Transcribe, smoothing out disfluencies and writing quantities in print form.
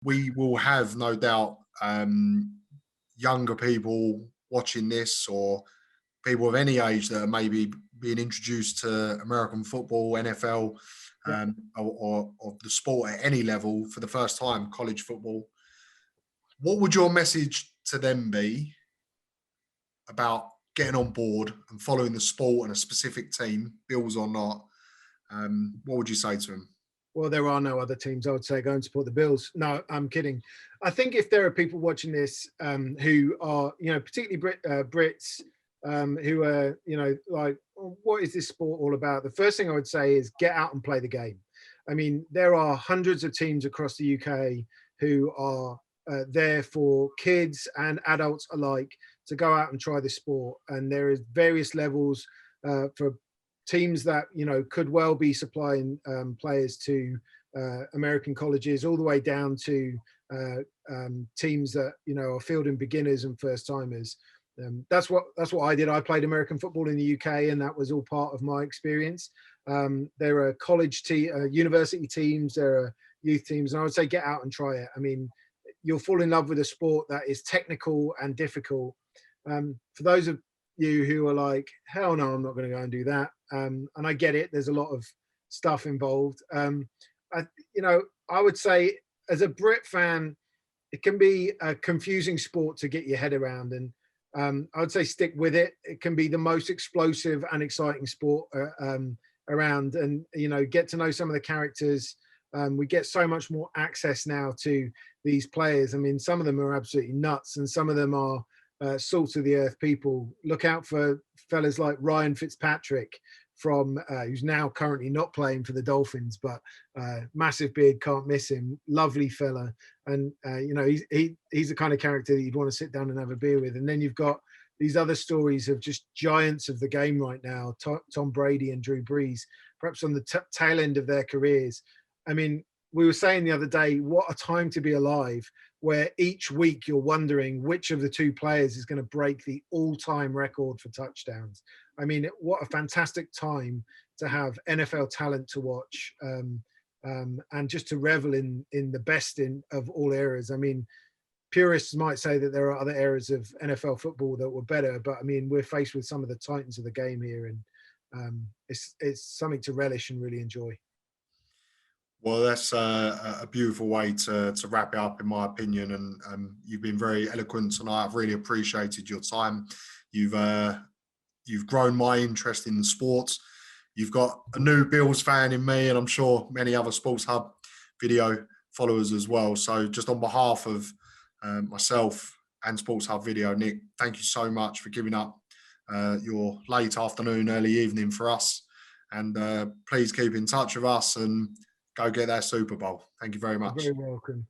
we will have no doubt younger people watching this, or people of any age that are maybe being introduced to American football, NFL, or the sport at any level for the first time, college football. What would your message to them be about getting on board and following the sport and a specific team, Bills or not? What would you say to them? Well, there are no other teams. I would say go and support the Bills. No, I'm kidding. I think if there are people watching this who are, particularly Brits, who are, like, what is this sport all about? The first thing I would say is get out and play the game. I mean, there are hundreds of teams across the UK who are there for kids and adults alike to go out and try the sport. And there is various levels for teams that could well be supplying players to American colleges, all the way down to teams that are fielding beginners and first timers. That's what I did. I played American football in the UK, and that was all part of my experience. There are university teams, there are youth teams, and I would say get out and try it. I mean, you'll fall in love with a sport that is technical and difficult. For those of you who are like, hell no, I'm not going to go and do that. And I get it. There's a lot of stuff involved. I would say as a Brit fan, it can be a confusing sport to get your head around. And I would say stick with it. It can be the most explosive and exciting sport around, and, get to know some of the characters. We get so much more access now to these players. I mean, some of them are absolutely nuts, and some of them are salt of the earth people. Look out for fellas like Ryan Fitzpatrick from who's now currently not playing for the Dolphins, but massive beard, can't miss him, lovely fella. And he's the kind of character that you'd want to sit down and have a beer with. And then you've got these other stories of just giants of the game right now, Tom Brady and Drew Brees, perhaps on the tail end of their careers. I mean, we were saying the other day, what a time to be alive, where each week you're wondering which of the two players is going to break the all-time record for touchdowns. I mean, what a fantastic time to have NFL talent to watch, and just to revel in the best of all eras. I mean, purists might say that there are other eras of NFL football that were better, but I mean, we're faced with some of the titans of the game here, and it's something to relish and really enjoy. Well, that's a beautiful way to wrap it up, in my opinion. And you've been very eloquent tonight. I've really appreciated your time. You've grown my interest in the sports. You've got a new Bills fan in me, and I'm sure many other Sports Hub video followers as well. So just on behalf of myself and Sports Hub Video, Nick, thank you so much for giving up your late afternoon, early evening for us. And please keep in touch with us and go get that Super Bowl. Thank you very much. You're very welcome.